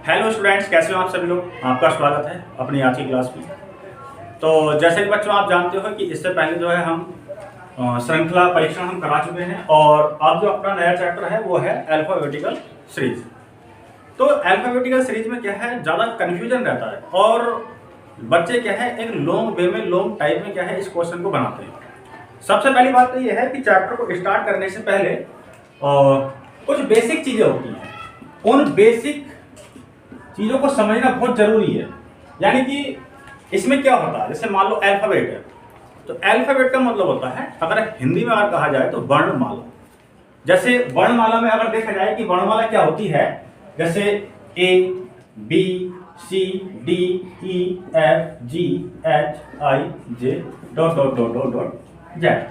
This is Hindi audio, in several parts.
हेलो स्टूडेंट्स, कैसे हो आप सभी लोग। आपका स्वागत है अपनी आज की क्लास में। तो जैसे कि बच्चों आप जानते हो कि इससे पहले जो है हम श्रृंखला परीक्षण हम करा चुके हैं और अब जो अपना नया चैप्टर है वो है अल्फाबेटिकल सीरीज। तो अल्फाबेटिकल सीरीज में क्या है, ज़्यादा कन्फ्यूजन रहता है और बच्चे क्या है एक लॉन्ग वे में, लॉन्ग टाइप में क्या है इस क्वेश्चन को बनाते हैं। सबसे पहली बात तो ये है कि चैप्टर को स्टार्ट करने से पहले कुछ बेसिक चीज़ें होती हैं, उन बेसिक चीज़ों को समझना बहुत जरूरी है। यानी कि इसमें क्या होता है, जैसे मान लो अल्फाबेट है, तो अल्फाबेट का मतलब होता है, अगर हिंदी में अगर कहा जाए तो वर्णमाला। जैसे वर्णमाला में अगर देखा जाए कि वर्णमाला क्या होती है, जैसे A B C D E F G H I J dot dot dot dot dot Z.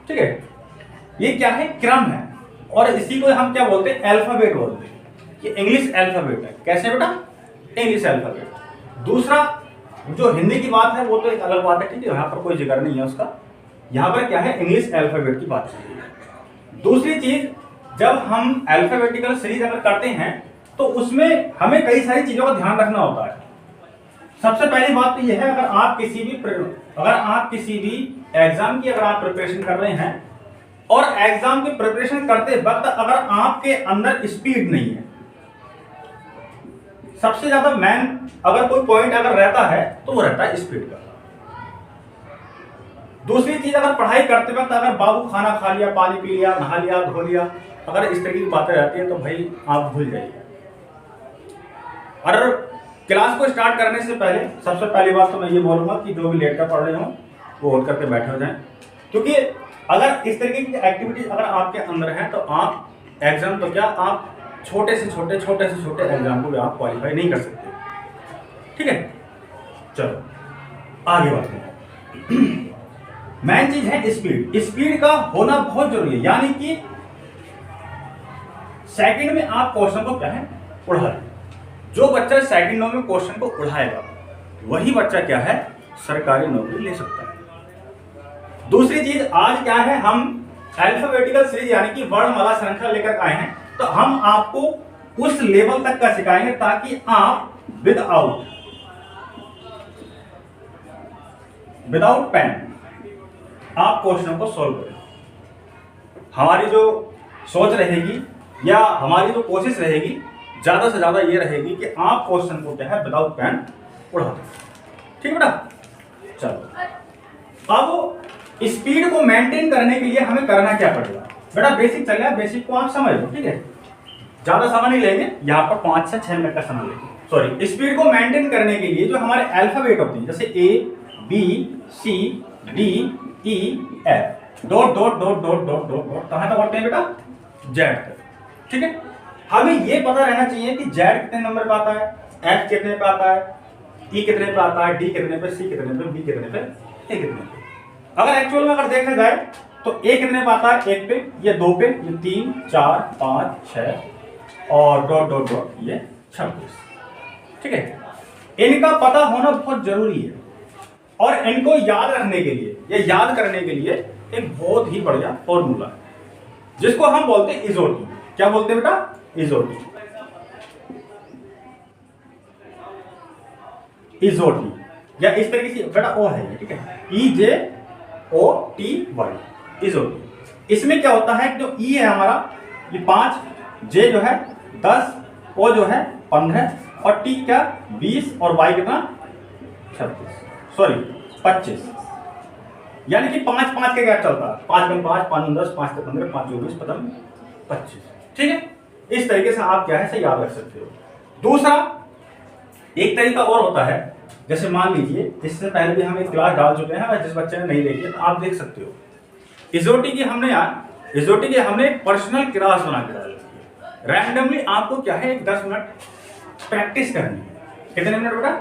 ठीक है, ये क्या है, क्रम है और इसी को हम क्या बोलते हैं, अल्फाबेट बोलते हैं। कि इंग्लिश अल्फाबेट है। कैसे बेटा, इंग्लिश अल्फाबेट। दूसरा जो हिंदी की बात है वो तो एक अलग बात है, ठीक है, यहाँ पर कोई जिक्र नहीं है उसका। यहाँ पर क्या है, इंग्लिश अल्फाबेट की बात चल रही है। दूसरी चीज, जब हम अल्फाबेटिकल सीरीज अगर करते हैं तो उसमें हमें कई सारी चीजों का ध्यान रखना होता है। सबसे पहली बात तो यह है, अगर आप किसी भी एग्जाम की अगर आप प्रिपरेशन कर रहे हैं और एग्जाम की प्रिपरेशन करते वक्त अगर आपके अंदर स्पीड नहीं है, सबसे ज्यादा मैन अगर कोई पॉइंट अगर रहता है तो वो रहता है स्पीड का। दूसरी चीज, अगर पढ़ाई करते वक्त अगर बाबू खाना खा लिया, पानी पी लिया, नहा लिया, धो लिया, अगर इस तरह की बातें रहती हैं तो भाई आप भूल जाइए। और क्लास को स्टार्ट करने से पहले सबसे पहली बात तो मैं ये बोलूंगा कि जो भी लेट कर पढ़ रहे हो वो उठ करके बैठे हो जाएं, क्योंकि अगर इस तरीके की एक्टिविटीज अगर आपके अंदर है तो आप एग्जाम तो क्या, आप छोटे से छोटे एग्जाम को भी आप क्वालिफाई नहीं कर सकते। ठीक है, चलो आगे बात करें। मेन चीज है स्पीड। स्पीड का होना बहुत जरूरी है, यानी कि सेकंड में आप क्वेश्चन को क्या है, उड़ाए। जो बच्चा सेकंडों में क्वेश्चन को उड़ाएगा वही बच्चा क्या है, सरकारी नौकरी ले सकता है। दूसरी चीज, आज क्या है, हम अल्फाबेटिकल सीरीज यानी कि वर्णमाला श्रृंखला लेकर आए हैं, तो हम आपको उस लेवल तक का सिखाएंगे ताकि आप विदाउट पेन आप क्वेश्चन को सॉल्व करें। हमारी जो सोच रहेगी या हमारी जो कोशिश रहेगी ज्यादा से ज्यादा ये रहेगी कि आप क्वेश्चन को क्या है विदाउट पेन उड़ा दें। ठीक है बेटा, चलो अब स्पीड को मेंटेन करने के लिए हमें करना क्या पड़ेगा बेटा, बेसिक चल रहा है, बेसिक को आप समझ लो। ठीक है, ज्यादा समय नहीं लेंगे, यहाँ पर 5 से 6 मिनट का समय लेंगे। सॉरी, स्पीड को मेंटेन करने के लिए जो हमारे अल्फाबेट होते हैं, जैसे A B C D E F dot dot dot dot dot dot dot कहां तक होते हैं बेटा, जेड तक। ठीक है, हमें ये पता रहना चाहिए कि जेड कितने नंबर पे आता है, एफ कितने पे आता है, ई कितने पे आता है, डी कितने पे, सी कितने पे, बी कितने पे, ए कितने पे। अगर एक्चुअल में अगर देखा जाए तो ए कितने पे आता है, 1 पे, ये 2 पे, ये 3 4 5 6 और डॉट डॉट डॉट ये 26। ठीक है, इनका पता होना बहुत जरूरी है और इनको याद रखने के लिए या याद करने के लिए एक बहुत ही बढ़िया फॉर्मूला है जिसको हम बोलते हैं इजोटी। क्या बोलते हैं बेटा, इजोटी। इजोटी या इस तरीके से बेटा ओ है, ठीक है, EJOTY इजोटी। इसमें क्या होता है, जो ई है हमारा ये 5, जे जो है 10, ओ जो है 15 और टी क्या 20 और वाई कितना 25। यानी कि 5 के गैप चलता है, 5 में 5, 5 में 10, 5 से 15, 5 24, 25। ठीक है, इस तरीके से आप क्या है से याद रख सकते हो। दूसरा एक तरीका और होता है, जैसे मान लीजिए इससे पहले भी हम एक क्लास डाल चुके हैं, जिस बच्चे ने नहीं देखी तो आप देख सकते हो। इजोटी की हमने पर्सनल क्लास बना के डाली है। रैंडमली आपको क्या है 10 मिनट प्रैक्टिस करनी है। कितने मिनट बेटा,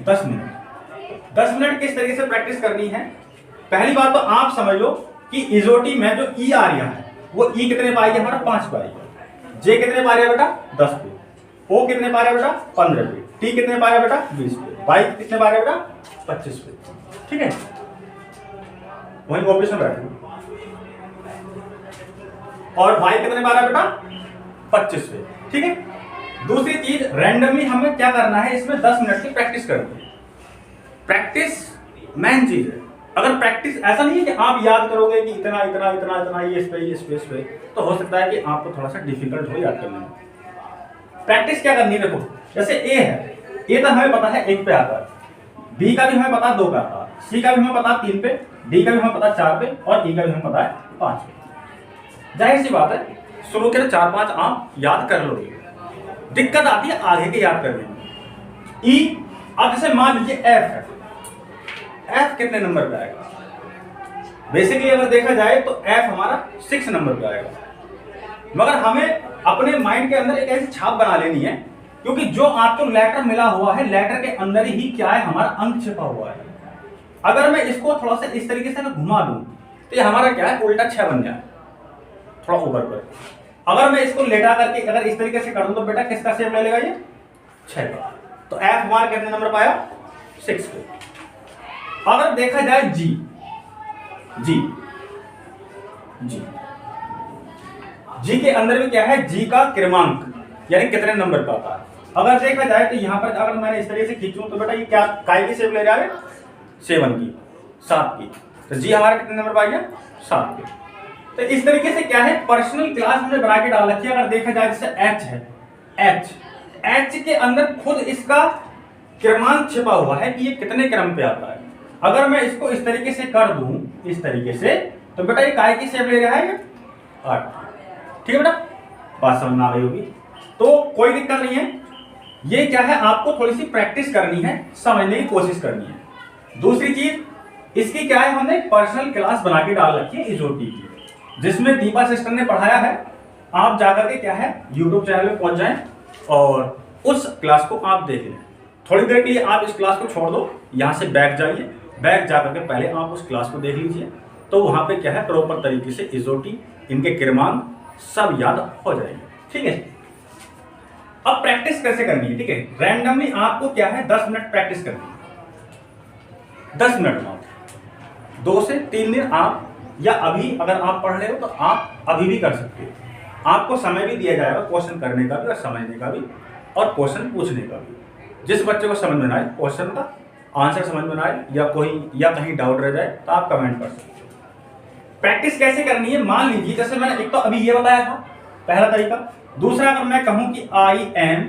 10 मिनट। 10 मिनट किस तरीके से प्रैक्टिस करनी है, पहली बात तो आप समझ लो कि इजोटी में जो ई आ रहा है वो ई कितने पाएगी, हमारा 5 पाएगी। जे कितने पा रहा है बेटा, 10 पे। ओ कितने पा रहा है बेटा, 15 पे। टी कितने पा रहा है बेटा, 20 पे। वाई कितने पा रहा है बेटा, 25 पे। ठीक है, वहीं ऑफिस में बैठे और वाई कितने पा रहा है बेटा, 25 पे। ठीक है, दूसरी चीज, रैंडमली हमें क्या करना है, इसमें 10 मिनट की प्रैक्टिस करनी है। प्रैक्टिस मेन चीज है। अगर प्रैक्टिस ऐसा नहीं है कि आप याद करोगे कि इतना इतना इतना इतना ये इस पे, तो हो सकता है कि आपको थोड़ा सा डिफिकल्ट हो याद करने में। प्रैक्टिस क्या करनी है, देखो जैसे ए है, ए तो हमें पता है 1 पे आता है, बी का भी हमें पता है 2 पे आता है, सी का भी हमें पता है 3 पे, डी का भी हमें पता है 4 पे और ई का भी हमें पता है 5 पे। जाहिर सी बात है शुरू के 4-5 आप याद कर लोगे, दिक्कत आती है आगे के याद करने में। ई, अब जैसे मान लीजिए एफ है, एफ कितने नंबर पे आएगा? बेसिकली अगर देखा जाए तो एफ हमारा 6 नंबर पे आएगा, मगर हमें अपने माइंड के अंदर एक ऐसी छाप बना लेनी है, क्योंकि जो आपको लेटर मिला हुआ है, लेटर के अंदर ही क्या है, हमारा अंक छिपा हुआ है। अगर मैं इसको थोड़ा सा इस तरीके से घुमा दूं तो ये हमारा क्या है, उल्टा 6 बन जाए, थोड़ा ऊपर पर। अगर मैं इसको लेटा करके अगर इस तरीके से कर दूं तो बेटा किसका शेप ले लेगा, ये 6 का। तो एफ हमारा कितने नंबर पाया, 6 पे। अगर देखा जाए जी, जी जी जी के अंदर भी क्या है, जी का क्रमांक यानी कितने नंबर का आता है। अगर देखा जाए तो यहाँ पर अगर मैंने इस तरीके से खींचूं तो बेटा ये क्या काय की शेप ले रहा है, 7 की, 7 की। तो जी हमारा कितने नंबर पाएगा, 7 के। तो इस तरीके से क्या है, पर्सनल क्लास हमने बना के डाल रखी है। अगर देखा जाए जैसे एच है, एच के अंदर खुद इसका क्रमांक छिपा हुआ है कि ये कितने क्रम पे आता है। अगर मैं इसको इस तरीके से कर दूं, इस तरीके से, तो बेटा ये काय की शेप ले रहा है, 8। ठीक है बेटा, बात समझ में आ गई होगी, तो कोई दिक्कत नहीं है। ये क्या है, आपको थोड़ी सी प्रैक्टिस करनी है, समझने की कोशिश करनी है। दूसरी चीज इसकी क्या है, हमने पर्सनल क्लास बना के डाल रखी है इजोटी की, जिसमें दीपा सिस्टर ने पढ़ाया है। आप जाकर के क्या है, यूट्यूब चैनल पे पहुंच जाएं और उस क्लास को आप देख लें। थोड़ी देर के लिए आप इस क्लास को छोड़ दो, यहाँ से बैक जाइए, बैक जाकर के पहले आप उस क्लास को देख लीजिए, तो वहां पे क्या है, प्रॉपर तरीके से इजोटी, इनके क्रमांक सब याद हो जाएंगे। ठीक है, अब प्रैक्टिस कैसे करनी है, ठीक है। रैंडमली आपको क्या है, 10 मिनट प्रैक्टिस करनी है, 10 मिनट में 2 से 3 दिन आप, या अभी अगर आप पढ़ रहे हो तो आप अभी भी कर सकते हो। आपको समय भी दिया जाएगा क्वेश्चन करने का भी और समझने का भी और क्वेश्चन पूछने का भी। जिस बच्चे को समझ में ना आए, क्वेश्चन का आंसर समझ में ना आए या कहीं डाउट रह जाए तो आप कमेंट कर सकते हो। प्रैक्टिस कैसे करनी है, मान लीजिए जैसे मैंने एक तो अभी ये बताया था पहला तरीका। दूसरा अगर मैं कहूं कि I am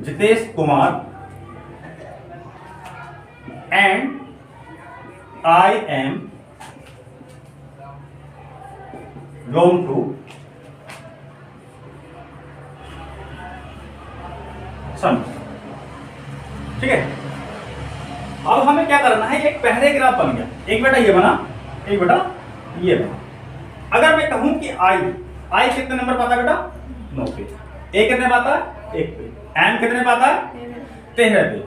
Jitesh Kumar and I am going to some. ठीक है, अब हमें क्या करना है, एक पैराग्राफ बन गया, एक बेटा ये बना, एक बेटा ये बना। अगर मैं कहूं कि आई कितने नंबर पाता है बेटा, 9 पे। ए कितने पाता है, 1 पे। एम कितने पाता है, 13 पे।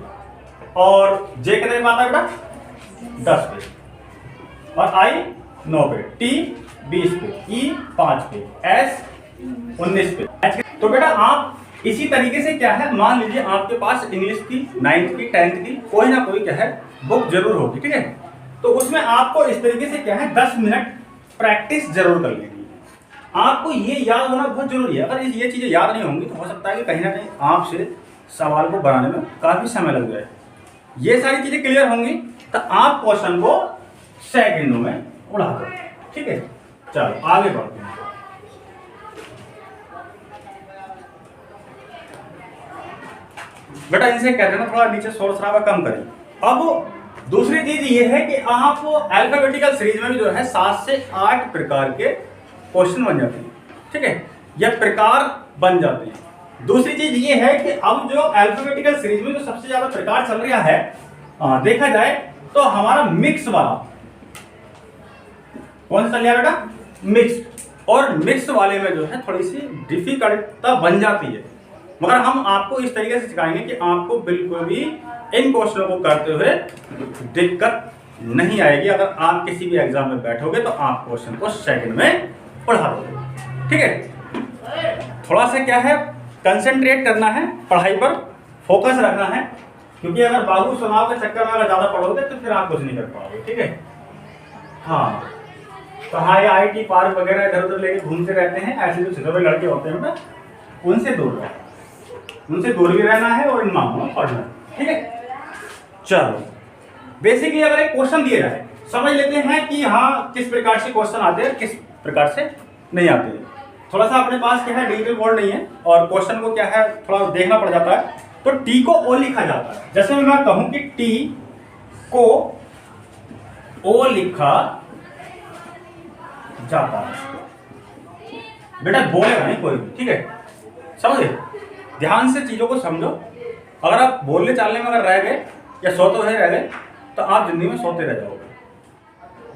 और जे कितने पाता है बेटा, 10 पे। और आई 9 पे, टी 20 पे, ई 5 पे, एस 19 पे। तो बेटा आप इसी तरीके से क्या है, मान लीजिए आपके पास इंग्लिश की 9th की 10th की कोई ना कोई क्या है बुक जरूर होगी। ठीक है, तो उसमें आपको इस तरीके से क्या है 10 मिनट प्रैक्टिस जरूर कर लेनी है। आपको ये याद होना बहुत जरूरी है। अगर ये चीजें याद नहीं होंगी तो हो सकता है कि कहीं ना कहीं आपसे सवाल को बनाने में काफी समय लग जाए। ये सारी चीजें क्लियर होंगी तो आप क्वेश्चन को सेकंडों में उड़ा दो। ठीक है, चलो आगे बढ़ते हैं। बेटा इनसे कहते हैं ना थोड़ा नीचे शोर शराबा कम करें। अब दूसरी चीज ये है कि आप अल्फाबेटिकल सीरीज में भी जो है 7 से 8 प्रकार के क्वेश्चन बन जाते हैं। ठीक है, या प्रकार बन जाते हैं। दूसरी चीज ये है कि अब जो अल्फाबेटिकल सीरीज में जो सबसे ज्यादा प्रकार चल रहा है, देखा जाए तो हमारा मिक्स वाला कौन सा चल रहा है बेटा, मिक्स। और मिक्स वाले में जो है थोड़ी सी डिफिकल्टता बन जाती है, मगर हम आपको इस तरीके से सिखाएंगे कि आपको बिल्कुल भी इन क्वेश्चनों को करते हुए दिक्कत नहीं आएगी। अगर आप किसी भी एग्जाम में बैठोगे तो आप क्वेश्चन को सेकंड में पढ़ा दोगे। ठीक है, थोड़ा सा क्या है कंसंट्रेट करना है, पढ़ाई पर फोकस रखना है, क्योंकि अगर बाबू सुनाव के चक्कर में अगर ज्यादा पढ़ोगे तो फिर आप कुछ नहीं कर पाओगे। ठीक है, हाँ कहाँ ये IIT पार्क वगैरह इधर उधर लेके घूमते रहते हैं, ऐसे जो छोटे लड़के होते हैं ना उनसे दूर रहो, उनसे दूर भी रहना है और इन मामलों में पढ़ना है, ठीक है। चलो बेसिकली अगर एक क्वेश्चन दिया जाए समझ लेते हैं कि हाँ किस प्रकार से क्वेश्चन आते हैं किस प्रकार से नहीं आते हैं। थोड़ा सा अपने पास क्या है डिजिटल बोर्ड नहीं है और क्वेश्चन को क्या है थोड़ा देखना पड़ जाता है। तो टी को ओ लिखा जाता है, जैसे मैं कहूं कि टी को ओ लिखा जाता है, बेटा बोलेगा नहीं कोई भी, ठीक है, समझे, ध्यान से चीजों को समझो। अगर आप बोलने चालने में अगर रह गए या सोते हुए रह गए तो आप जिंदगी में सोते रह जाओगे,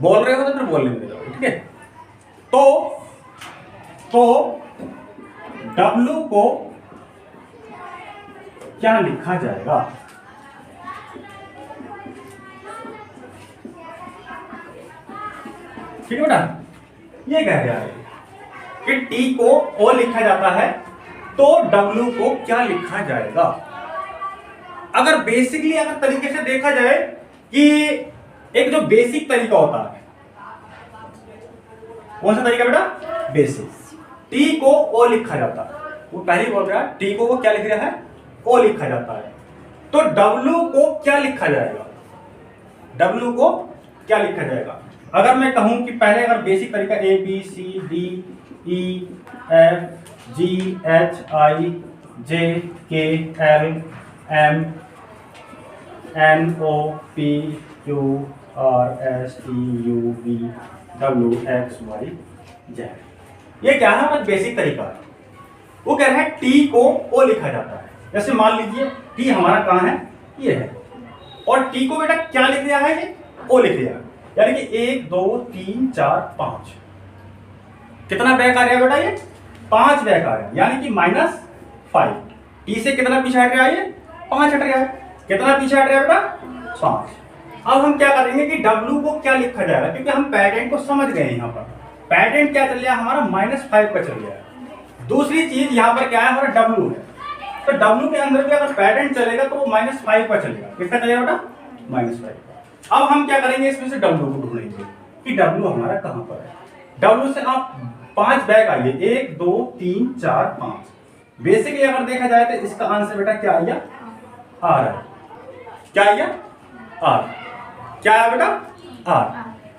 बोल रहे हो तो फिर बोलने में जाओगे, ठीक है। तो W को क्या लिखा जाएगा? ठीक है बेटा, ये कह रहा है कि T को O लिखा जाता है तो W को क्या लिखा जाएगा? अगर बेसिकली अगर तरीके से देखा जाए कि एक जो बेसिक तरीका होता है, कौन सा तरीका बेटा? बेसिक। T को O लिखा जाता है, वो पहले बोल रहा है T को वो क्या लिख रहा है? O लिखा जाता है, तो W को क्या लिखा जाएगा? W को क्या लिखा जाएगा? अगर मैं कहूं कि पहले अगर बेसिक तरीका A B C D E F G H I J K L M N O P Q R S T U V W X Y Z, ये क्या है हमारा बेसिक तरीका है। वो कह रहा है T को O लिखा जाता है, जैसे मान लीजिए T हमारा कहाँ है? ये है, और T को बेटा क्या लिख दिया है? ये O लिख दिया है, यानी कि 1 2 3 4 5 कितना बैक आ रहा है बेटा? ये 5 बैक आ रहा है, यानी कि -5। T से कितना पीछे हट रहा है? ये 5 हट रहा है। कितना पीछे हट रहा है बेटा? 5। अब हम क्या करेंगे कि W को क्या लिखा जाएगा, क्योंकि हम पैटर्न को समझ गए हैं। यहाँ पर पैटर्न क्या चल रहा है हमारा? -5 का चल रहा है। दूसरी चीज यहाँ पर क्या है? हमारा W है, तो W के अंदर भी अगर पैटर्न चलेगा तो वो -5 का चलेगा। किसका चलेगा बेटा? -5 का। अब हम क्या करेंगे, इसमें से W को ढूंढेंगे कि W हमारा कहां पर है। W से आप 5 बैक आइए, 1 2 3 4 5। बेसिकली अगर देखा जाए तो इसका आंसर बेटा क्या आया? R है। क्या आया? R। क्या है बेटा? R।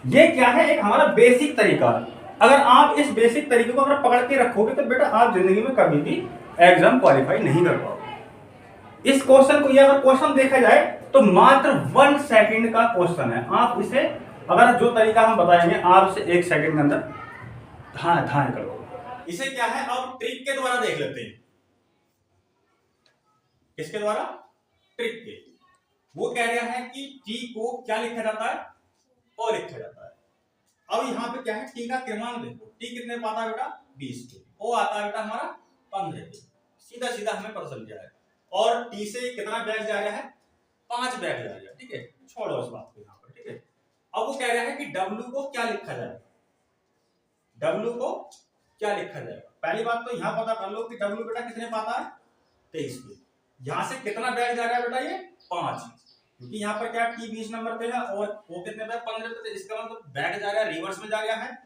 ये क्या है? एक हमारा बेसिक तरीका है। अगर आप इस बेसिक तरीके को अगर पकड़ के रखोगे तो बेटा आप जिंदगी में कभी भी एग्जाम क्वालिफाई नहीं कर पाओगे। इस क्वेश्चन को, ये अगर क्वेश्चन देखा जाए तो मात्र 1 सेकंड का क्वेश्चन है। आप इसे अगर जो तरीका हम बताएंगे आप इसे 1 सेकंड के अंदर ध्यान करो। इसे क्या है अब ट्रिक के द्वारा देख लेते हैं। किसके द्वारा? ट्रिक के। वो कह रहा है कि T को क्या लिखा जाता है? O लिखा जाता है। अब यहाँ पे क्या है? T का क्रमांक देखो, T कितने पाता है बेटा? 20 के। O आता है बेटा हमारा 15 के। सीधा सीधा हमें पता चल गया है। और T से कितना बैक जा रहा है? 5 बैक जा रहा है, ठीक है, छोड़ो इस बात को यहाँ पर, ठीक है। अब वो कह रहा है कि W को क्या लिखा जाएगा? W को क्या लिखा जाएगा? पहली बात तो यहाँ पता कर लो कि W बेटा कितने पाता है? 23 के। यहाँ से कितना बैक जा रहा है बेटा? ये 5, क्योंकि यहाँ पर क्या T 20 नंबर पे है और वो कितने पे? 15 पे, तो इसका मतलब बैक जा रहा है, रिवर्स में जा रहा है।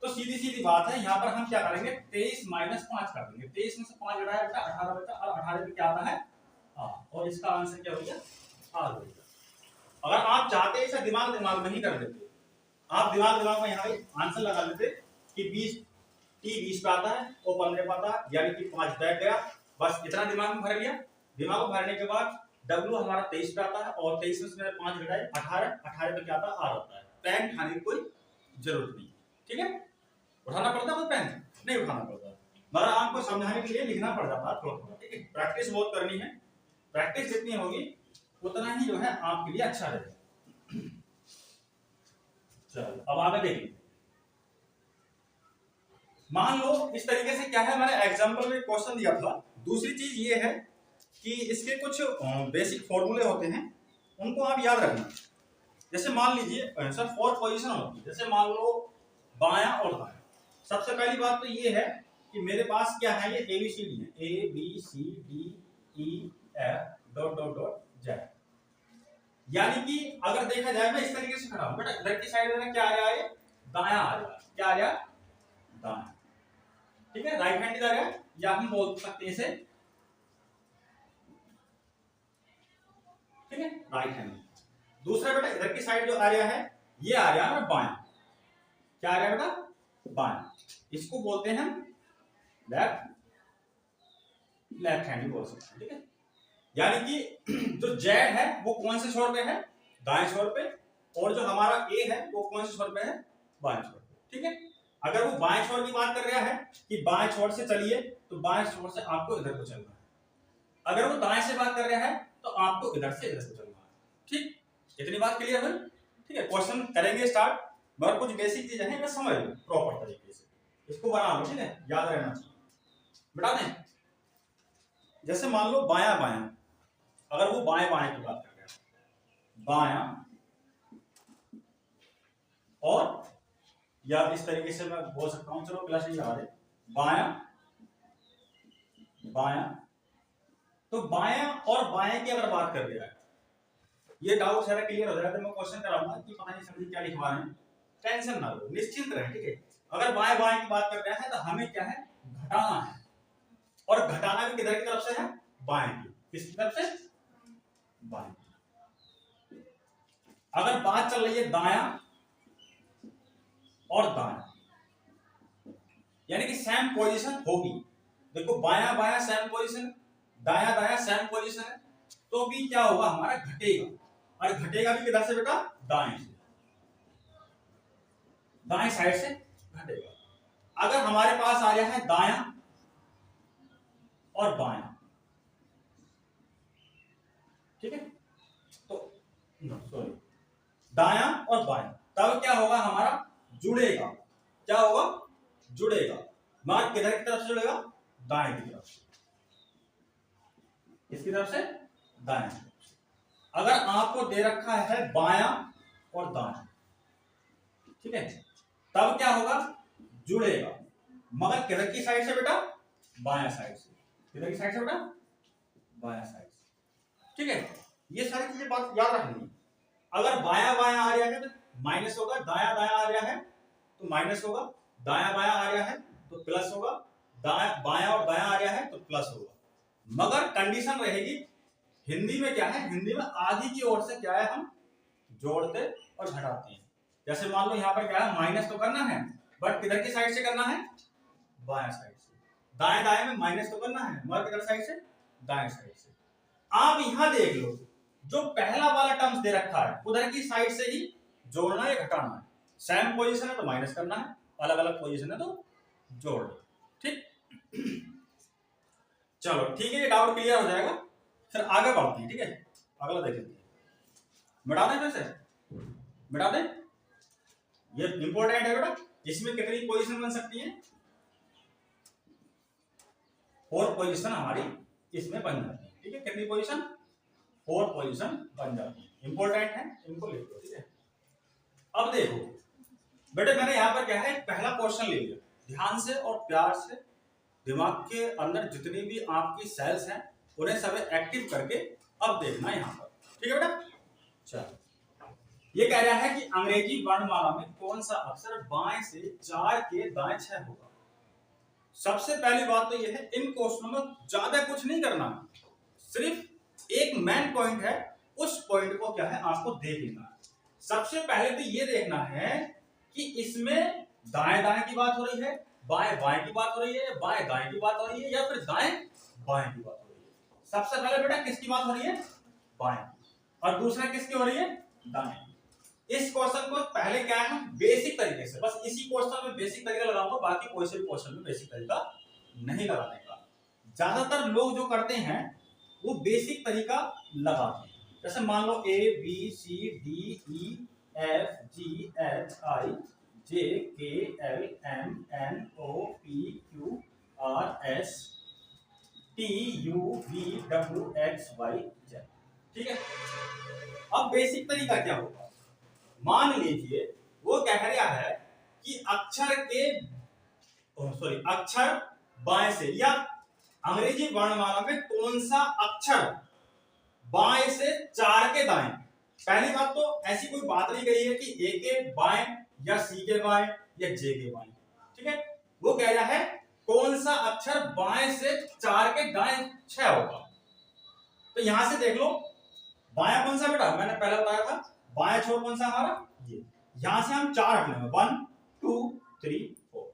तो सीधी सीधी बात है, यहाँ पर हम क्या करेंगे? 23 - 5 कर देंगे। 23 में से 5 घटाया बेटा 18 बचा, और 18 पे क्या आता है? और इसका आंसर क्या हो गया? R हो गया। अगर आप चाहते इसे दिमाग में ही कर देते, आप दिमाग में यहाँ आंसर लगा लेते कि 20 T 20 पे आता है, वो 15 पे आता है, यानी कि 5 बैक गया। बस इतना दिमाग में भर लिया। दिमाग में भरने के बाद W हमारा 23 पे आता है और 23 में से 5 घटाए 18, 18 पे क्या आता है? R होता है। पेन उठाने की कोई जरूरत नहीं, ठीक है। उठाना पड़ता है कोई पेन? नहीं उठाना पड़ता, मगर आपको समझाने के लिए लिखना पड़ जाता है थोड़ा थोड़ा, ठीक है। प्रैक्टिस बहुत करनी है, प्रैक्टिस जितनी होगी उतना ही जो है आपके लिए अच्छा रहेगा। चलो अब आगे देखिए। मान लो इस तरीके से क्या है, मैंने एग्जांपल में क्वेश्चन दिया था। दूसरी चीज ये है कि इसके कुछ बेसिक फॉर्मूले होते हैं, उनको आप याद रखना। जैसे मान लीजिए सर 4 पोजीशन होती है, जैसे मान लो बायां और दायां। सबसे पहली बात तो ये है कि मेरे पास क्या है? ये ABCD है, ABCDEF ... Z। यानी कि अगर देखा जाए मैं इस तरीके से खड़ा हूं बेटा, इधर की साइड में क्या आ रहा है? दाया आ जाएगा। क्या आ गया? दाया। ठीक है, राइट हैंडेड आ गया, या हम बोल सकते हैं इसे, ठीक है, राइट हैंड। दूसरा बेटा इधर की साइड जो आ रहा है, ये आ रहा है बायां। क्या आ रहा है बेटा? बायां। इसको बोलते हैं हम लेफ्ट, लेफ्ट हैंड बोल सकते हैं। ठीक है, यानी कि जो जेड है वो कौन से छोर पे है? दाएं छोर पे, और जो हमारा ए है वो कौन से छोर पे है? बाएं छोर पे। ठीक है, अगर वो बाएं छोर की बात कर रहा है कि बाएं छोर से चलिए, तो बाएं छोर से आपको इधर को चलना है। अगर वो दाएं से बात कर रहा है तो आपको इधर से इधर को चलना है। ठीक, इतनी बात क्लियर है? ठीक है, क्वेश्चन करेंगे स्टार्ट, मगर कुछ बेसिक चीजें हैं, समझ लो प्रॉपर तरीके से, इसको बना लो। ठीक है, याद रहना चाहिए। बता दें, जैसे मान लो बायां बायां, अगर वो बाएं बाएं की बात कर रहे हैं, बायां, और या इस तरीके से मैं बोल सकता हूं, चलो प्लस ही लगा दे, बायां बायां। तो बायां और बाएं की अगर बात कर रहा है, ये डाउट सारा क्लियर हो जाएगा, तो मैं क्वेश्चन कराऊंगा कि पता नहीं समझ क्या लिखवा रहे हैं। टेंशन ना लो, निश्चिंत रहे। ठीक है, अगर बाएं बाएं की बात कर रहे हैं तो हमें क्या है? घटाना है, और घटाना भी किधर की तरफ से है? बाएं की। किसकी तरफ से? बाएं। अगर बात चल रही है दायां और दायां, यानी कि सेम पोजीशन होगी। देखो, बायां बायां सेम पोजीशन, दायां दायां सेम पोजीशन है, तो भी क्या होगा? हमारा घटेगा, और घटेगा भी किधर से बेटा? दाएं से, दाएं साइड से घटेगा। अगर हमारे पास आ रहा है दायां और बायां, ठीक है, तो सॉरी, दायां और बायां, तब क्या होगा? हमारा जुड़ेगा। क्या होगा? जुड़ेगा। मार्क किधर की तरफ से जुड़ेगा? दाएं की तरफ से। किसकी तरफ से? दाएं की तरफ से। अगर आपको दे रखा है बायां और दायां, ठीक है, तब क्या होगा? जुड़ेगा, मगर किधर की साइड से बेटा? बायां साइड से। किधर की साइड से बेटा? बायां साइड से। ठीक है, ये सारी चीजें बात याद रखनी। अगर बायां बायां आ रहा है तो माइनस होगा, दायां दायां आ रहा है तो माइनस होगा, दायां बायां आ रहा है तो प्लस होगा, दायां बायां और दायां आ रहा है तो प्लस होगा। मगर कंडीशन रहेगी, हिंदी में क्या है? हिंदी में आगे की ओर से क्या है? हम जोड़ते और घटाते हैं। जैसे मान लो यहां पर क्या है? माइनस तो करना है, बट किधर की साइड से करना है? बायां साइड से। दाएं दाएं में माइनस तो करना है, मगर किधर साइड से? दाएं साइड से। आप यहां देख लो, जो पहला वाला टर्म्स दे रखा है उधर की साइड से ही जोड़ना या घटाना है। सेम पोजीशन है तो माइनस करना है, अलग अलग पोजीशन है तो जोड़ लो। ठीक, चलो ठीक है, ये डाउट क्लियर हो जाएगा। फिर आगे बढ़ते हैं। ठीक है, अगला देख लेते हैं। मिटा दें फिर से? मिटा दें, ये इंपॉर्टेंट है बेटा। इसमें कितनी पोजीशन बन सकती है? 4 पोजीशन हमारी इसमें बन जाती है। ठीक है, कितनी पोजीशन? 4 पोजीशन बन जाती है। इंपॉर्टेंट है, इनको लिख लो। ठीक है, अब देखो बेटे, मैंने यहां पर क्या है? पहला क्वेश्चन ले लिया, ध्यान से और प्यार से दिमाग के अंदर जितनी भी आपकी सेल्स हैं उन्हें सब एक्टिव करके अब देखना यहां पर। ठीक है बेटा, चलो, ये कह रहा है कि अंग्रेजी वर्णमाला में कौन सा अक्षर बाएं से 4 के दाएं 6 होगा। सबसे पहली बात तो यह है, इन क्वेश्चनों में ज्यादा कुछ नहीं करना, सिर्फ एक मेन पॉइंट है, उस पॉइंट को क्या है? आपको देख लेना है। सबसे पहले तो ये देखना है कि इसमें दाएं दाएं की बात हो रही है, बाएं बाएं की बात हो रही है, बाएं दाएं की बात हो रही है, या फिर दाएं बाएं की बात हो रही है। सबसे पहले बेटा किसकी बात हो रही है? बाएं। और दूसरा किसकी हो रही है? दाएं। इस क्वेश्चन को पहले क्या है? बेसिक तरीके से, बस इसी क्वेश्चन में बेसिक तरीका लगाऊंगा, बाकी कोई से भी क्वेश्चन में बेसिक तरीका नहीं लगाने का। ज्यादातर लोग जो करते हैं वो बेसिक तरीका लगाते हैं। जैसे मान लो A B C D E F G H I J K L M N O P Q R S T U V W X Y Z। ठीक है, अब बेसिक तरीका क्या होगा? मान लीजिए वो कह रहा है कि अक्षर बाएं से, या अंग्रेजी वर्णमाला में कौन सा अक्षर बाएं से 4 के दाएं। पहली बात तो ऐसी कोई बात नहीं कही है कि A के बाएं या सी के बाएं या जे के बाएं। ठीक है, वो कह रहा है कौन सा अक्षर बाएं से 4 के दाएं 6 होगा। तो यहां से देख लो बायां कौन सा बेटा, मैंने पहले बताया था बायां छोर कौन सा हमारा ये, यहां से हम 4 हट लेंगे 1 2 3 4,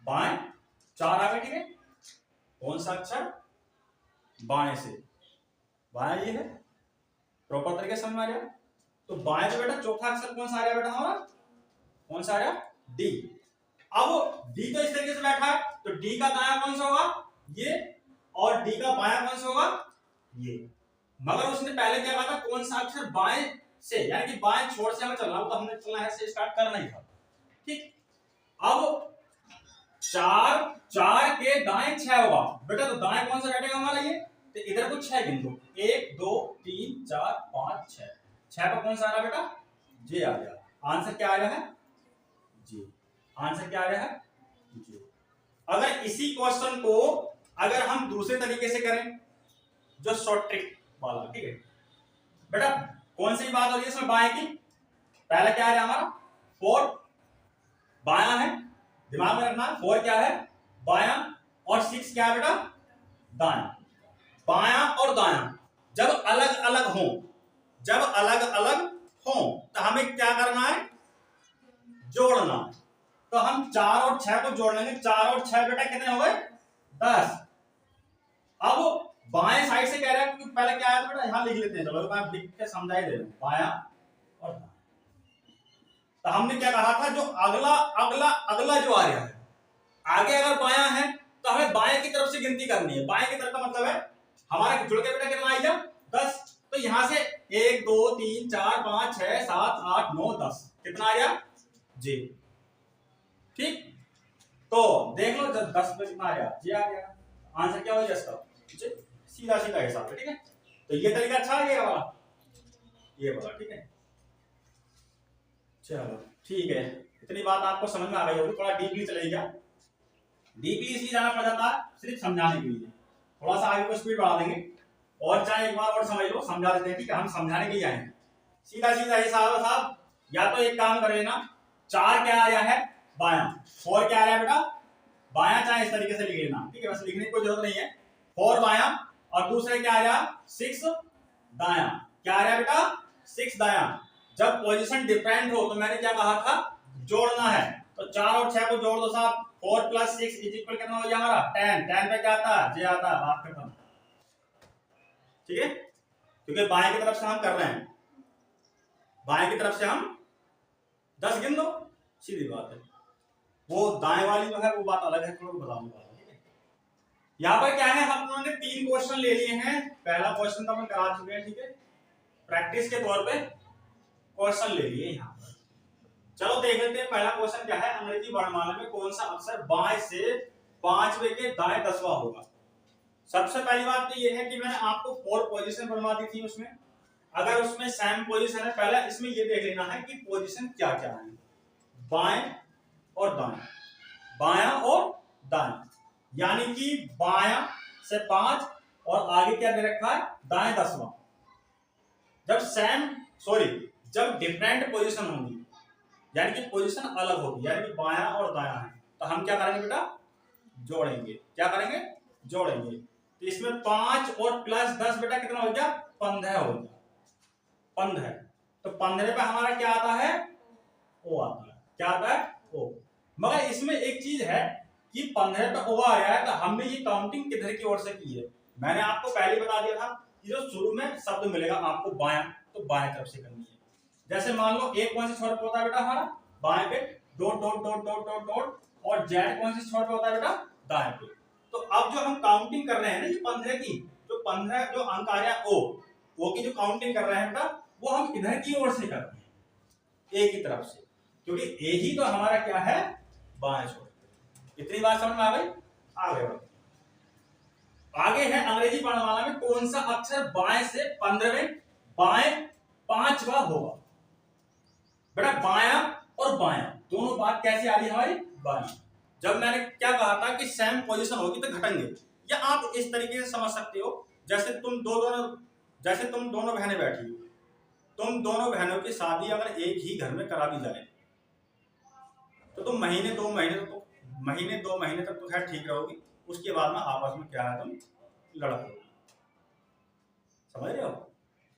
बाएं 4 आ गए। ठीक है, कौन सा अक्षर बाएं से, बाएं ये है, प्रॉपर तरीके से समझ में आ गया। तो बाएं पे बेटा चौथा अक्षर कौन सा आ रहा है बेटा हमारा, कौन सा आ रहा है डी। अब डी तो इस तरीके से बैठा है, तो डी का दायां कौन सा होगा ये, और डी का बायां कौन सा होगा ये। मगर उसने पहले क्या कहा था कौन सा अक्षर बाएं से, यानी कि बाएं छोर से हमें चलना हो, तो हमने चलना है से स्टार्ट करना ही था। ठीक, अब 4 के दाएं 6 होगा बेटा, तो दाएं कौन सा बैठेगा हमारा ये, तो इधर को 6 गिन दो 1 2 3 4 5 6, 6 पर कौन सा आ रहा बेटा जे आ गया। आंसर क्या आ रहा है जी, आंसर क्या आ रहा है जी। अगर इसी क्वेश्चन को अगर हम दूसरे तरीके से करें, जो शॉर्ट ट्रिक वाला, ठीक है बेटा, कौन सी बात हो रही है इसमें बाएं की, पहला क्या है हमारा 4 बायां है, दिमाग में रखना 4 क्या है बायां, और 6 क्या है बेटा दायां। बायां और दायां जब अलग अलग हो, जब अलग अलग हो तो हमें क्या करना है जोड़ना। तो हम 4 और 6 को जोड़ लेंगे, 4 और 6 बेटा कितने हो गए 10। अब बाएं साइड से कह रहा है, क्योंकि पहले क्या आया था बेटा, यहां लिख लेते हैं, चलो मैं लिख के समझाई दे रहा हूं, बायां और दायां। तो हमने क्या कहा था, जो अगला अगला अगला जो आ रहा है आगे अगर बायां है तो हमें बाएं की तरफ से गिनती करनी है। बाएं की तरफ का मतलब है हमारा जुड़ के बेटा कितना आएगा 10, तो यहां से 1 2 3 4 5 6 7 8 9 10 कितना आ गया जी। ठीक, तो देख लो जब 10 पे कितना आ गया जी आ गया, आंसर क्या हो गया इसका जी, सीधा सीधा हिसाब है। ठीक है, तो ये तरीका अच्छा है ये वाला, ये वाला ठीक है। चलो ठीक है, इतनी बात आपको समझ में आ गई होगी, थोड़ा डीपली चलेगा, डीपली इसलिए जाना पड़ जाता है सिर्फ समझाने के लिए, थोड़ा सा आगे को स्पीड बढ़ा देंगे, और चाहे एक बार और समझ लो, समझा देते हैं कि हम समझाने के लिए आए हैं। सीधा सीधा हिसाब है साहब, या तो एक काम कर लेना, 4 क्या आ रहा है बायां, 4 क्या आ रहा है बेटा बायां, चाहे इस तरीके से लिख लेना, ठीक है, बस लिखने की कोई जरूरत नहीं है, 4 बायां, और दूसरे क्या आ रहा 6 दायां, क्या आ रहा है बेटा 6 दायां। जब पोजीशन डिफरेंट हो तो मैंने क्या कहा था जोड़ना है, तो 4 और 6 को जोड़ दो साहब, 4 + 6 = कितना हो गया हमारा 10, 10 पे क्या आता है जे आता है, बात खत्म। ठीक है, क्योंकि बाएं की तरफ से हम कर रहे हैं, बाएं की तरफ से हम 10 गिन दो, सीधी बात है। वो दाएं वाली जो है वो बात अलग है, थोड़ा बताऊंगा। ठीक है, यहां पर क्या है, हम लोगों ने 3 क्वेश्चन ले लिए हैं, पहला क्वेश्चन तो हम करा चुके हैं, ठीक है, प्रैक्टिस के तौर पे क्वेश्चन ले लिए यहां पर। चलो देख लेते हैं पहला क्वेश्चन क्या है, अंग्रेजी वर्णमाला में कौन सा अक्षर बाएं से 5वें के दाएं 10वां होगा। सबसे पहली बात तो ये है कि मैंने आपको 4 पोजीशन बनवा दी थी उसमें, अगर उसमें सेम पोजीशन है, पहले इसमें ये देख लेना है कि पोजीशन क्या क्या है, बाएं और दाएं, बायां और दाएं, यानी कि बायां से 5 और आगे क्या दे रखा है दाएं 10वां। जब जब डिफरेंट पोजीशन होंगी, यानी कि पोजीशन अलग होगी, यानी कि बायां और दायां है, तो हम क्या करेंगे बेटा जोड़ेंगे, क्या करेंगे जोड़ेंगे। तो इसमें 5 और +10 बेटा कितना हो गया 15 हो गया, 15। तो 15 पे हमारा क्या आता है ओ आता है, क्या आता है ओ। मगर इसमें एक चीज है कि 15 पे ओ आया है, तो हमने ये काउंटिंग किधर की ओर से की है, मैंने आपको पहले बता दिया था कि जो शुरू में शब्द मिलेगा आपको बायां, तो बाएं तरफ से करनी है। जैसे मान लो एक कौन सी छोर पे होता है बेटा हमारा बाएं पे, dot dot dot dot dot dot, और जेड कौन सी छोर पे होता है बेटा दाएं पे। तो अब जो हम काउंटिंग कर रहे हैं ना ये 15 की, जो 15 जो अंक आ रहा है ओ की जो काउंटिंग कर रहे हैं बेटा, वो हम इधर की ओर से कर रहे हैं, ए की तरफ से, क्योंकि ए ही तो हमारा क्या है बाएं छोर। इतनी बात समझ में आ गई, आगे है अंग्रेजी वर्णमाला में कौन सा अक्षर बाएं से 15वें बाएं 5वां होगा। बेटा बायां और बायां दोनों बात कैसी आ रही है हमारी बायां। जब मैंने क्या कहा था कि सेम पोजीशन होगी तो घटेंगे, या आप इस तरीके से समझ सकते हो, जैसे तुम दोनों बहनें बैठी हो, तुम दोनों बहनों की शादी अगर एक ही घर में करा दी जाए, तो तुम महीने 2 महीने तक तो खैर ठीक रहोगी, उसके बाद में आपस में क्या है तुम लड़ोगे। समझ रहे हो?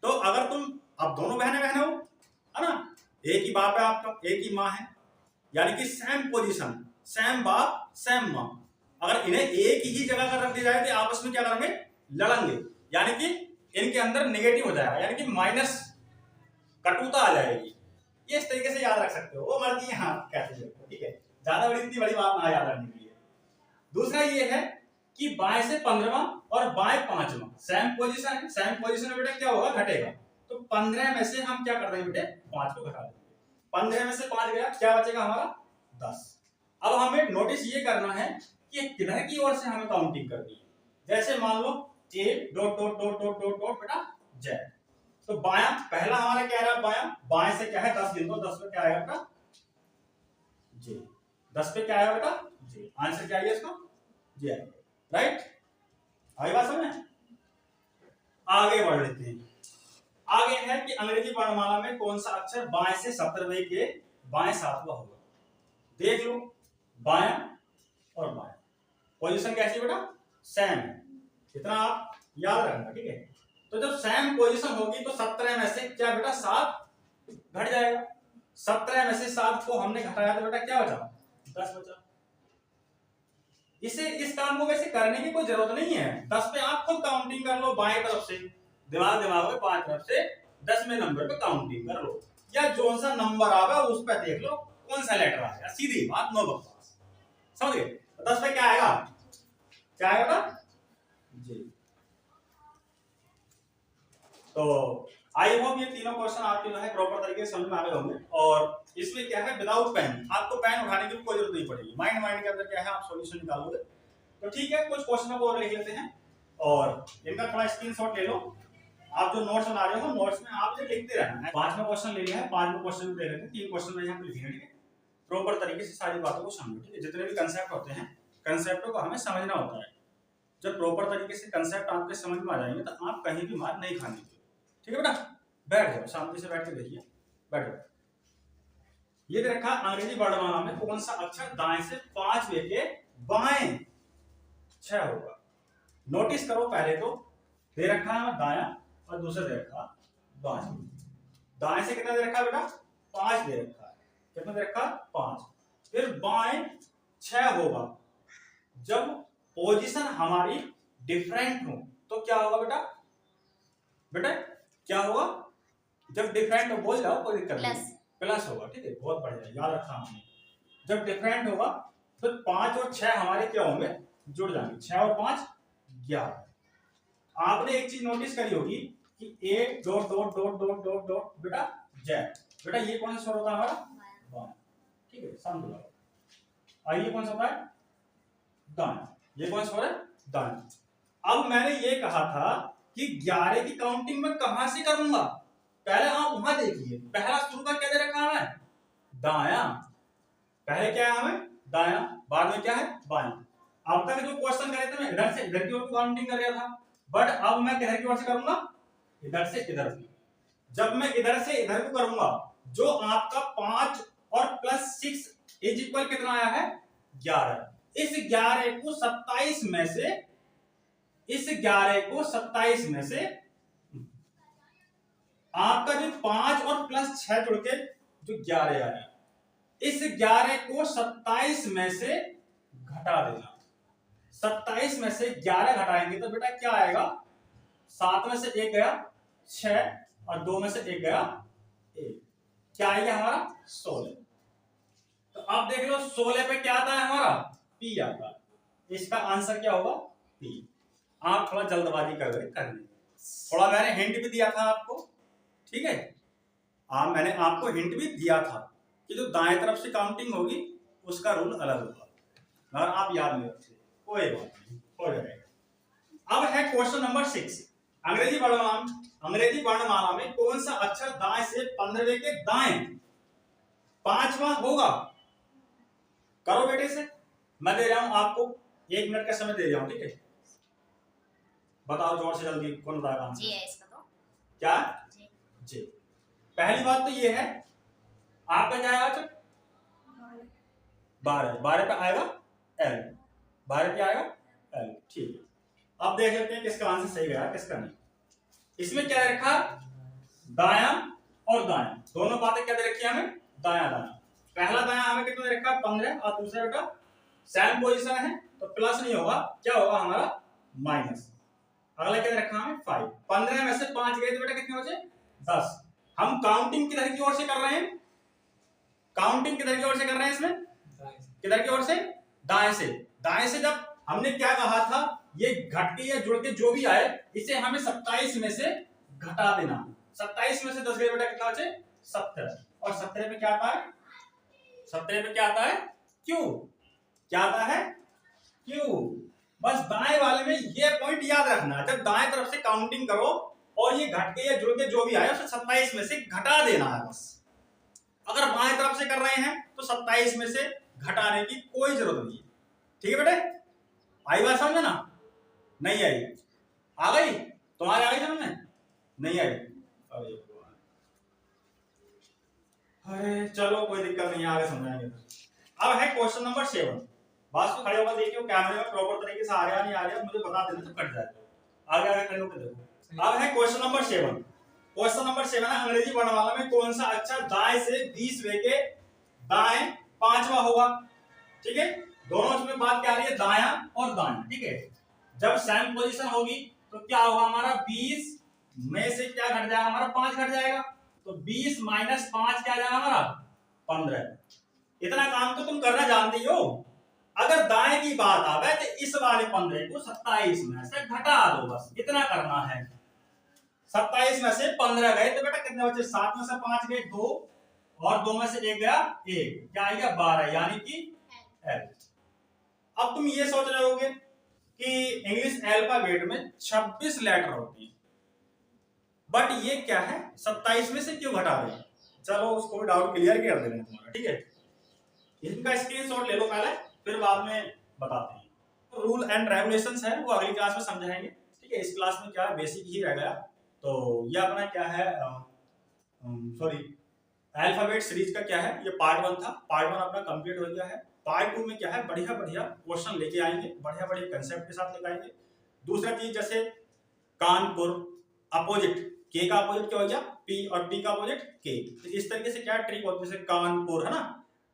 तो अगर तुम अब दोनों बहने हो, है ना, एक ही बाप है आपका, एक ही माँ है, यानी कि सेम पोजीशन, सेम बाप सेम माँ, अगर इन्हें एक ही जगह पर रख दिया जाए तो आपस में क्या करेंगे, लड़ेंगे, यानी कि इनके अंदर नेगेटिव हो जाएगा, यानी कि माइनस कटुता आ जाएगी। ये इस तरीके से याद रख सकते हो, वो मर्जी है हाँ कैसे देखो, ठीक है, ज्यादा बड़ी इतनी बड़ी बात ना याद रखने के लिए। दूसरा ये है कि बाएं से 15वां और बाएं 5वां सेम पोजीशन है, सेम पोजीशन में बेटा क्या होगा, घटेगा, तो 15 में से हम क्या कर देंगे बेटे, 5 को घटा देंगे, 15 में से 5 गया, क्या बचेगा हमारा 10। अब हमें नोटिस ये करना है कि किधर की ओर से हमें काउंटिंग करनी है। जैसे मान लो A dot dot dot dot dot dot बेटा जेड, तो बायां पहला हमारा क्या है, बाएं से क्या है 10 गिन दो, 10 पे क्या आएगा बेटा जे, 10 पे क्या आएगा बेटा जे, आंसर क्या है इसका जे आएगा, राइट। आगे बात समझ में, आगे बढ़ लेते हैं। आगे है कि अंग्रेजी वर्णमाला में कौन सा अक्षर बाएं से 17वें के बाएं 7वां होगा। देख लो, बायां और बायां पोजीशन कैसी बेटा सेम है, इतना आप याद रखना, ठीक है। तो जब सेम पोजीशन होगी तो 17 में से क्या बेटा 7 घट जाएगा, 17 में से 7 को हमने घटाया तो बेटा क्या बचा 10 बचा। इसे इस काम को वैसे करने की कोई जरूरत नहीं है, 10 पे आप खुद काउंटिंग कर लो, बाएं तरफ से दिमाग में 5 तरफ से 10वें नंबर पे काउंटिंग कर लो, या जो सा नंबर आएगा उस पर देख लो कौन सा लेटर आएगा, सीधी बात, नो बकवास, समझ गए। 10 पे क्या आएगा, क्या आएगा जी। तो आई होप ये तीनों क्वेश्चन आपके जो है प्रॉपर तरीके से समझ में आ गए होंगे, और इसमें क्या है विदाउट पेन, आपको पेन उठाने की कोई जरूरत नहीं पड़ेगी, माइंड के अंदर क्या है आप सॉल्यूशन निकालोगे। तो ठीक है, कुछ क्वेश्चन को और लिख लेते हैं और इनका थोड़ा स्क्रीनशॉट ले लो। आप जो नोट्स बना रहे हो नोट्स में आप जो लिखते रहना है। 5वां क्वेश्चन ले लिया है, 5वें क्वेश्चन दे लेते हैं, 3 क्वेश्चन में यहाँ पे लिखेंगे, ठीक है। प्रॉपर तरीके से सारी बातों को समझो, ठीक है। जितने भी कंसेप्ट होते हैं कंसेप्टों को हमें समझना होता है, जब प्रॉपर तरीके से कंसेप्ट आपके समझ में आ जाएंगे तो आप कहीं भी मार नहीं खाने, ठीक है बेटा। बैठ जाओ, शांति से बैठ के देखिए, बैठ जाओ। ये दे रखा अंग्रेजी वर्णमाला में कौन सा अक्षर दाएं से 5वें के बाएं 6 होगा। नोटिस करो, पहले तो दे रखा है दायां और दूसरा दे रखा बाएं। दाएं से कितना दे रखा है बेटा 5 दे रखा है, कितना दे रखा 5, फिर बाएं 6 होगा। जब पोजीशन हमारी डिफरेंट हो तो क्या होगा बेटा, बेटा क्या होगा, जब डिफरेंट हो बोल जाओ कोई दिक्कत नहीं, प्लस होगा, ठीक है, बहुत बढ़िया याद रखा हमने। जब डिफरेंट होगा तो 5 और 6 हमारे क्या होंगे, जुड़ जाएंगे, 6 और 5 11। आपने एक चीज नोटिस करी होगी कि ए dot dot dot dot dot dot बेटा जेड, बेटा ये कौन सा स्वर होता है हमारा बाएं, ठीक है, समझ लो। और ये कौन सा होता है दाएं, ये कौन सा है दाएं। अब मैंने ये कहा था कि 11 की काउंटिंग में कहां से करूंगा, पहले आप वहां देखिए, पहला शुरू का क्या दे रखा है दाया, पहले क्या है हमें दाया, बाद में क्या है बाया। अब तक जो क्वेश्चन करे थे मैं इधर से इधर की ओर काउंटिंग कर रहा था, बट अब मैं किधर की ओर से करूंगा, इधर से इधर की। जब मैं इधर से इधर को करूंगा, जो आपका 5 और प्लस 6 इज इक्वल कितना आया है 11, इस 11 को 27 में से, इस 11 को 27 में से आपका जो 5 और प्लस 6 जुड़ के जो 11 आया, इस 11 को 27 में से घटा देना। 27 में से 11 घटाएंगे तो बेटा क्या आएगा, 7 में से 1 गया 6 और 2 में से 1 गया 1, क्या आएगा हमारा 16। तो आप देख लो 16 पे क्या आता है हमारा पी आता है, इसका आंसर क्या होगा पी। आप थोड़ा जल्दबाजी कर रहे करने, थोड़ा मैंने हिंट भी दिया था आपको, ठीक है, मैंने आपको हिंट भी दिया था कि जो दाएं तरफ से काउंटिंग होगी उसका रूल अलग होगा, मगर आप याद नहीं रखते, कोई बात नहीं, हो जाएगा। अब है क्वेश्चन नंबर 6, अंग्रेजी वर्णमाला में कौन सा अक्षर दाएं से 15वें के दाएं 5वां होगा। करो बेटे से, मैं दे रहा हूं आपको 1 मिनट का समय दे रहा हूं, ठीक है, बताओ जोर से जल्दी कौन बताएगा आंसर। जी है इसका तो क्या जी, पहली बात तो ये है आपका क्या आएगा, 12, 12 पे आएगा L, 12 पे आएगा L। ठीक है, अब देख लेते हैं किसका आंसर सही गया किसका नहीं। इसमें क्या रखा, दाया और दाया, दोनों बातें क्या दे रखी है हमें, दाया दाया। पहला दाया हमें कितना दे रखा है 15, और दूसरा बेटा सेम पोजीशन है तो प्लस नहीं होगा, क्या होगा हमारा माइनस। अगला क्या दे रखा है हमें 5, 15 में से 5 गए तो बेटा कितने बचे 10। हम काउंटिंग किधर की ओर से कर रहे हैं, काउंटिंग किधर की ओर से कर रहे हैं, इसमें किधर की ओर से, दाएं से। दाएं से जब हमने क्या कहा था, ये घट के या जुड़ के जो भी आए इसे हमें 27 में से घटा देना। 27 में से 10 गए बेटा कितना बचे 17, और 17 पे क्या आता है, 17 पे क्या आता है क्यू, क्या आता है क्यू। बस दाएं वाले में ये पॉइंट याद रखना, जब दाएं तरफ से काउंटिंग करो और ये घट के या जुड़ के जो भी आए उसे 27 में से घटा देना है बस। अगर बाएं तरफ से कर रहे हैं तो 27 में से घटाने की कोई जरूरत नहीं है। ठीक है बेटे, आई बात समझ ना, नहीं आई, आ गई तुम्हारे, आ गई समझ में, नहीं आई, अरे चलो कोई दिक्कत नहीं, आगे समझाएंगे। अब है क्वेश्चन नंबर 7। बात को खड़े होकर देखियो, कैमरे में प्रॉपर तरीके से आ रहा नहीं आ रहा, मुझे बता देना तो कट जाएगा। आगे आगे खड़े होकर देखो। अब है क्वेश्चन नंबर 7। क्वेश्चन नंबर 7 है अंग्रेजी वर्णमाला में कौन सा अक्षर दाएं से 20वें के दाएं 5वां होगा। ठीक है, दोनों इसमें बात क्या आ रही है, दाया और दाया। ठीक है, जब सेम पोजीशन होगी तो क्या होगा हमारा 20 में से क्या घट जाएगा हमारा 5 घट जाएगा, तो 20 माइनस 5 क्या आ जाएगा हमारा 15। इतना काम तो तुम करना जानते ही हो। अगर दाएं की बात आवे तो इस वाले 15 को 27 में से घटा दो, बस इतना करना है। 27 में से 15 गए तो बेटा कितने बचे, 7 में से 5 गए 2, और 2 में से 1 गया 1, क्या आ गया 12, यानी कि L। अब तुम ये सोच रहे होगे कि इंग्लिश अल्फाबेट में 26 लेटर होती है, बट ये क्या है 27 में से क्यों घटा रहे हैं। चलो उसको भी डाउट क्लियर कर देंगे तुम्हारा। ठीक है, इनका स्क्रीनशॉट ले लो पहले, फिर बाद में बताते हैं। तो रूल एंड रेगुलेशंस है वो अगली क्लास में समझाएंगे। ठीक है, इस क्लास में क्या है बेसिक ही रह गया। तो ये अपना क्या है, सॉरी अल्फाबेट सीरीज का क्या है, ये पार्ट 1 था, पार्ट 1 अपना कंप्लीट हो गया है। पार्ट 2 में क्या है, बढ़िया बढ़िया क्वेश्चन लेके आएंगे, बढ़िया बढ़िया कंसेप्ट के साथ लेके आएंगे। दूसरा चीज जैसे कानपुर अपोजिट, के का अपोजिट क्या हो गया पी, और पी का अपोजिट के, तो इस तरीके से क्या ट्रिक होती है, जैसे कानपुर है ना,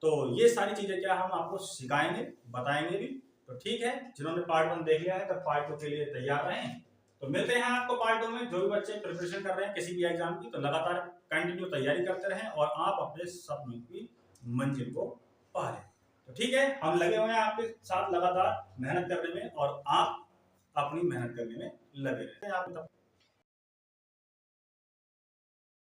तो ये सारी चीजें क्या हम आपको सिखाएंगे बताएंगे भी। तो ठीक है, जिन्होंने पार्ट 1 देख लिया है तो पार्ट 2 के लिए तैयार रहें। तो मिलते हैं आपको पार्ट 2 में। जो भी बच्चे प्रिपरेशन कर रहे हैं किसी भी एग्जाम की, तो लगातार कंटिन्यू तैयारी करते रहें और आप अपने सपने की मंजिल को पा लें। तो ठीक है, हम लगे हुए हैं आपके साथ लगातार मेहनत करने में, और आप अपनी मेहनत करने में लगे रहें। आप